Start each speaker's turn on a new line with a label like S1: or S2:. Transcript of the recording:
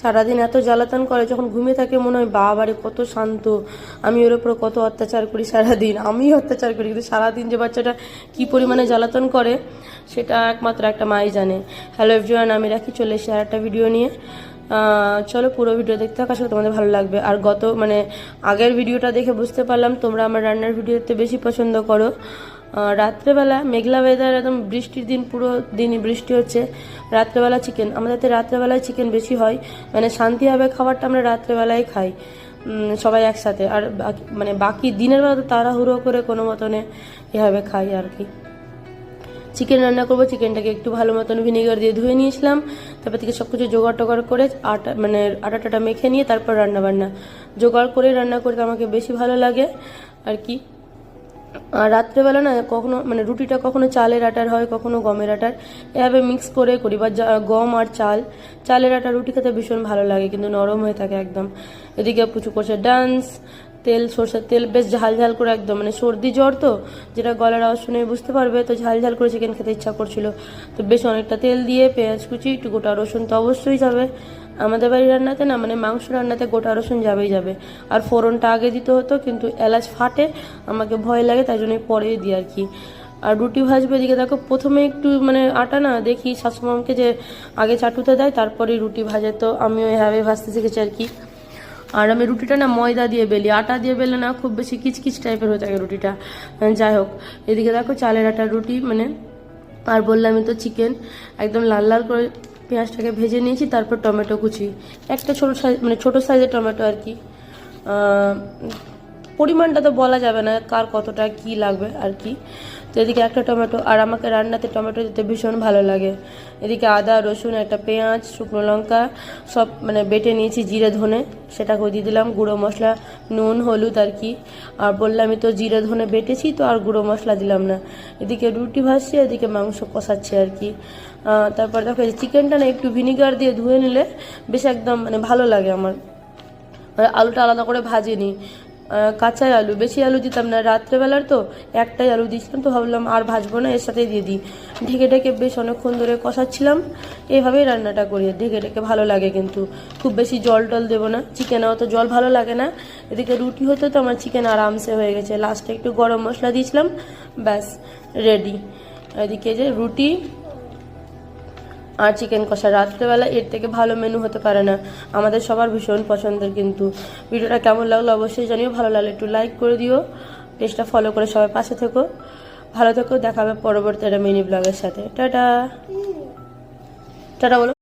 S1: সারাদিন এত জ্বালাতন করে, যখন ঘুমিয়ে থাকে মনে হয় বাবারে কত শান্ত, আমি ওর উপর কত অত্যাচার করি সারাদিন। আমি অত্যাচার করি, কিন্তু সারাদিন যে বাচ্চাটা কি পরিমাণে জ্বালাতন করে সেটা একমাত্র একটা মাই জানে। হ্যালো এভরিওয়ান, আমি রাখি চলে এসেছি আর একটা ভিডিও নিয়ে। চলো পুরো ভিডিও দেখতে থাকা, আসলে তোমাদের ভালো লাগবে। আর আগের ভিডিওটা দেখে বুঝতে পারলাম তোমরা আমার রান্নার ভিডিও দেখতে বেশি পছন্দ করো। রাত্রেবেলা মেঘলা ওয়েদার, একদম বৃষ্টির দিন, পুরো দিনই বৃষ্টি হচ্ছে। রাত্রেবেলা চিকেন, আমাদের তো রাত্রেবেলায় চিকেন বেশি হয়, মানে শান্তি হবে খাবারটা আমরা রাত্রেবেলায় খাই সবাই একসাথে। আর বাকি দিনের বেলা তো তাড়াহুড়ো করে কোনো মতনে এভাবে খাই আর কি। চিকেন রান্না করবো, চিকেনটাকে একটু ভালো মতন ভিনেগার দিয়ে ধুয়ে নিয়েছিলাম, তারপর থেকে সব কিছু জোগাড় টোগাড় করে আটা টাটা মেখে নিয়ে তারপর রান্না জোগাড় করে রান্না করতে আমাকে বেশি ভালো লাগে আর কি। আর রাত্রেবেলা না কখনো রুটিটা কখনো চালের আটার হয়, কখনো গমের আটার, এভাবে মিক্স করে করি। বা গম আর চালের আটা রুটি খেতে ভীষণ ভালো লাগে, কিন্তু নরম হয়ে থাকে একদম। এদিকে পুচু করছে ডান্স, সরষের তেল বেশ ঝাল ঝাল করে, একদম সর্দি জ্বর তো, যেটা গলার আওয়াজ শুনে বুঝতে পারবে, তো ঝাল ঝাল করে চিকেন খেতে ইচ্ছা করছিল। তো বেশ অনেকটা তেল দিয়ে পেঁয়াজ কুচি, একটু গোটা রসুন তো অবশ্যই যাবে। আমাদের বাড়ির রান্নাতে না, মাংস রান্নাতে গোটা রসুন যাবে। আর ফোড়নটা আগে দিতে হতো, কিন্তু এলাচ ফাটে, আমাকে ভয় লাগে, তাই জন্য পরে দিই আর কি। আর রুটি ভাজবে, এদিকে দেখো প্রথমে একটু আটা না দেখি শাশুড়িমাকে যে আগে চাটুতে দেয় তারপরে রুটি ভাজে, তো আমিও এভাবে ভাজতে শিখেছি আর কি। আর আমি রুটিটা না ময়দা দিয়ে বেলি, আটা দিয়ে বেলে না খুব বেশি কিচকিচ টাইপের হয়ে থাকে রুটিটা। যাই হোক, এদিকে দেখো চালের আটার রুটি আর বললামই তো চিকেন একদম লাল লাল করে পেঁয়াজটাকে ভেজে নিয়েছি, তারপর টমেটো কুচি, একটা ছোট সাইজের টমেটো আর কি। পরিমাণটা তো বলা যাবে না কার কতটা কি লাগবে আর কি। তো এদিকে একটা টমেটো, আর আমাকে রান্নাতে টমেটো দিতে ভীষণ ভালো লাগে। এদিকে আদা রসুন, একটা পেঁয়াজ, শুকনো লঙ্কা সব বেটে নিয়েছি, জিরে ধনে সেটাকেও দিয়ে দিলাম, গুঁড়ো মশলা, নুন হলুদ আর কি। আর বললামই তো জিরে ধনে বেটেছি, তো আর গুঁড়ো মশলা দিলাম না। এদিকে রুটি ভাজছি, এদিকে মাংস কষাচ্ছি আর কি। তারপর দেখো চিকেনটা না একটু ভিনিগার দিয়ে ধুয়ে নিলে বেশ একদম ভালো লাগে আমার। আলুটা আলাদা করে ভাজিনি, কাঁচাই আলু, বেশি আলু দিতাম না, রাত্রেবেলার তো একটাই আলু দিয়েছিলাম, তো ভাবলাম আর ভাজবো না, এর সাথেই দিয়ে দিই। ঢেকে ঢেকে বেশ অনেকক্ষণ ধরে কষাচ্ছিলাম, এইভাবেই রান্নাটা করি, ঢেকে ঢেকে ভালো লাগে, কিন্তু খুব বেশি জল টল দেবো না, চিকেনে অত জল ভালো লাগে না। এদিকে রুটি হতে তো আমার চিকেন আরামসে হয়ে গেছে, লাস্টে একটু গরম মশলা দিয়েছিলাম, ব্যাস রেডি। এদিকে যে রুটি আর চিকেন কষা, রাত্রেবেলা এর থেকে ভালো মেনু হতে পারে না, আমাদের সবার ভীষণ পছন্দের। কিন্তু ভিডিওটা কেমন লাগলো অবশ্যই জানিও, ভালো লাগলে একটু লাইক করে দিও, পেজটা ফলো করে সবাই পাশে থেকো, ভালো থেকো, দেখা হবে পরবর্তী একটা মিনি ব্লগের সাথে। টাটা টাটা বলো।